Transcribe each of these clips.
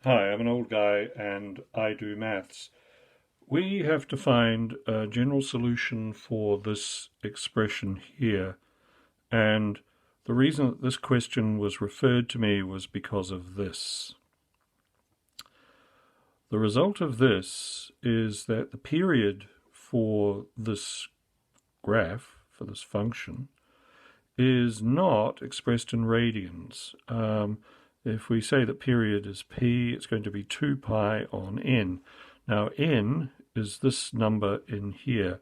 Hi, I'm an old guy and I do maths. We have to find a general solution for this expression here, and the reason that this question was referred to me was because of this. The result of this is that the period for this graph, for this function, is not expressed in radians. If we say that period is p, it's going to be 2 pi on n. Now n is this number in here,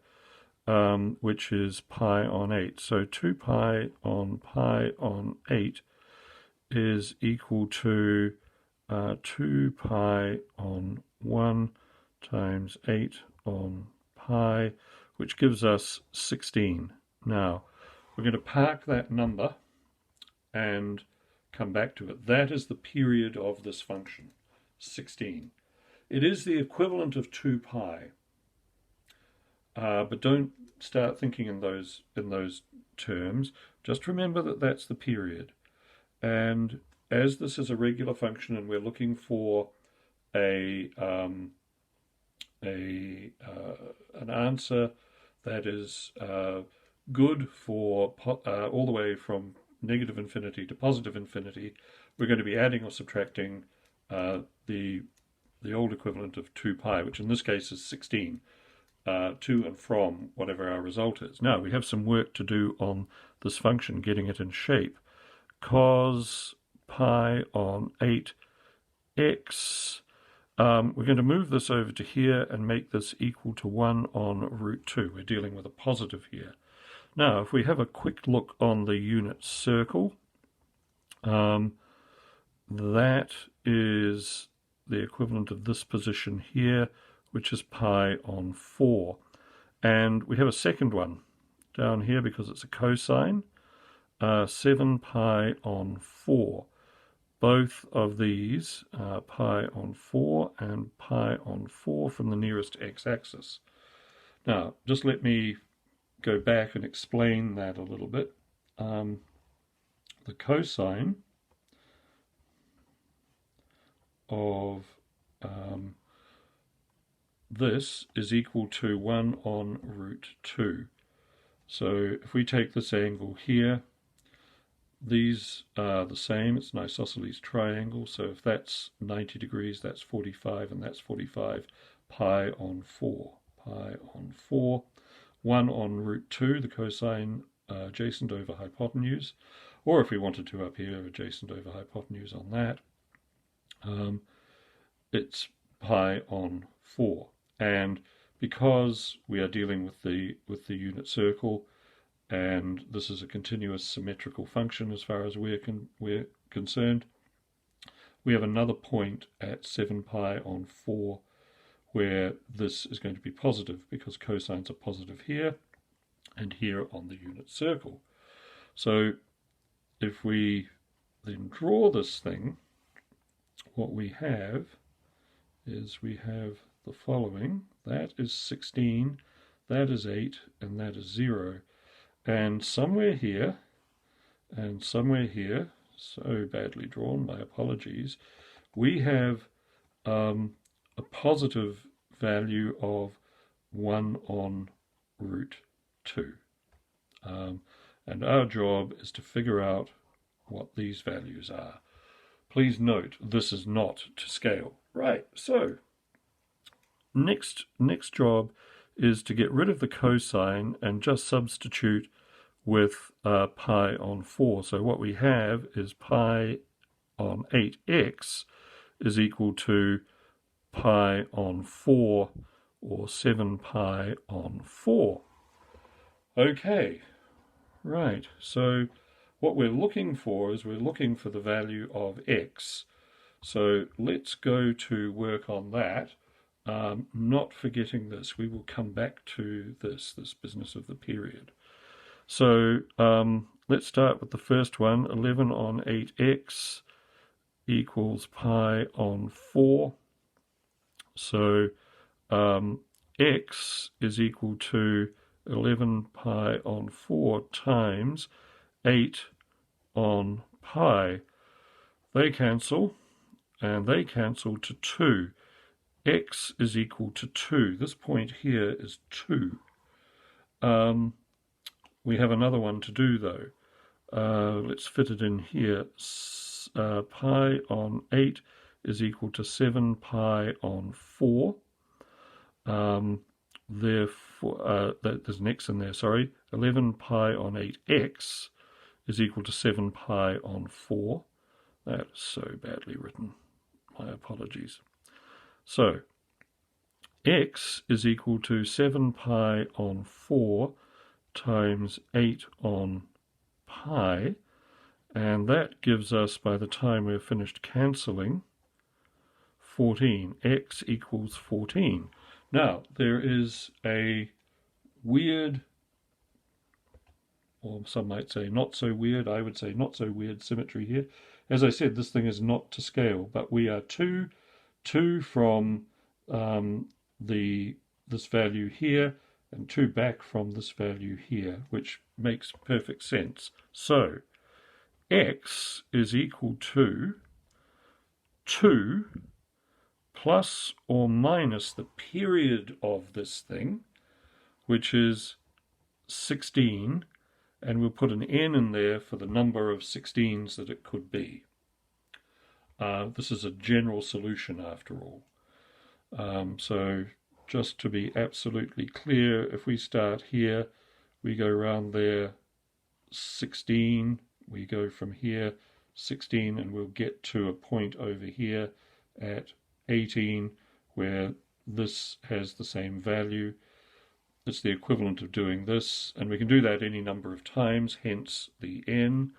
which is pi on 8. So 2 pi on 8 is equal to 2 pi on 1 times 8 on pi, which gives us 16. Now, we're going to park that number and come back to it. That is the period of this function, 16. It is the equivalent of 2 pi, but don't start thinking in those terms. Just remember that that's the period. And as this is a regular function and we're looking for an answer that is good for all the way from negative infinity to positive infinity, we're going to be adding or subtracting the old equivalent of 2 pi, which in this case is 16, to and from whatever our result is. Now, we have some work to do on this function, getting it in shape. Cos pi on 8x, we're going to move this over to here and make this equal to 1 on root 2. We're dealing with a positive here. Now, if we have a quick look on the unit circle, that is the equivalent of this position here, which is pi on 4. And we have a second one down here because it's a cosine, 7 pi on 4. Both of these are pi on 4 and pi on 4 from the nearest x-axis. Now, just let me go back and explain that a little bit. The cosine of this is equal to 1 on root 2. So if we take this angle here, these are the same. It's an isosceles triangle, so if that's 90 degrees, that's 45, and that's 45. Pi on 4. Pi on 4. 1 on root 2, the cosine adjacent over hypotenuse, or if we wanted to up here, adjacent over hypotenuse on that, it's pi on 4. And because we are dealing with the unit circle, and this is a continuous symmetrical function as far as we're concerned, we have another point at 7 pi on 4 where this is going to be positive because cosines are positive here and here on the unit circle. So if we then draw this thing, what we have is we have the following. That is 16, that is 8, and that is 0. And somewhere here, so badly drawn, my apologies, we have a positive value of 1 on root 2. And our job is to figure out what these values are. Please note, this is not to scale. Right, so next job is to get rid of the cosine and just substitute with pi on 4. So what we have is pi on 8x is equal to pi on 4, or 7 pi on 4. Okay, right, so what we're looking for is we're looking for the value of x. So let's go to work on that, not forgetting this. We will come back to this business of the period. So let's start with the first one. 11 on 8x equals pi on 4. So x is equal to 11 pi on 4 times 8 on pi. They cancel, and they cancel to 2. X is equal to 2. This point here is 2. We have another one to do though. Let's fit it in here. Pi on 8 is equal to 7 pi on 4. Therefore, there's an x in there, sorry. 11 pi on 8x is equal to 7 pi on 4. That is so badly written. My apologies. So, x is equal to 7 pi on 4 times 8 on pi, and that gives us, by the time we're finished cancelling, 14. X equals 14. Now, there is a weird, or some might say not so weird, I would say not so weird symmetry here. As I said, this thing is not to scale, but we are 2 from this value here, and 2 back from this value here, which makes perfect sense. So, x is equal to 2 plus or minus the period of this thing, which is 16, and we'll put an n in there for the number of 16s that it could be. This is a general solution after all. So just to be absolutely clear, if we start here, we go around there 16, we go from here 16, and we'll get to a point over here at 18 where this has the same value. It's the equivalent of doing this, and we can do that any number of times, hence the n.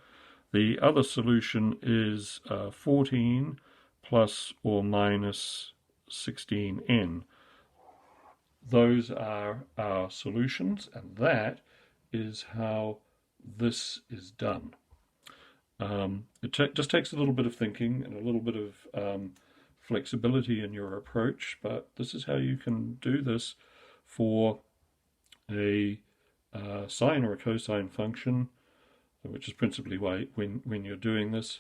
The other solution is 14 plus or minus 16n. Those are our solutions, and that is how this is done. It just takes a little bit of thinking and a little bit of flexibility in your approach, but this is how you can do this for a sine or a cosine function, which is principally why when you're doing this,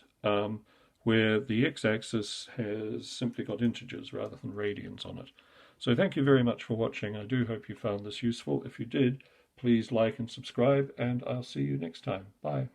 where the x-axis has simply got integers rather than radians on it. So thank you very much for watching. I do hope you found this useful. If you did, please like and subscribe, and I'll see you next time. Bye.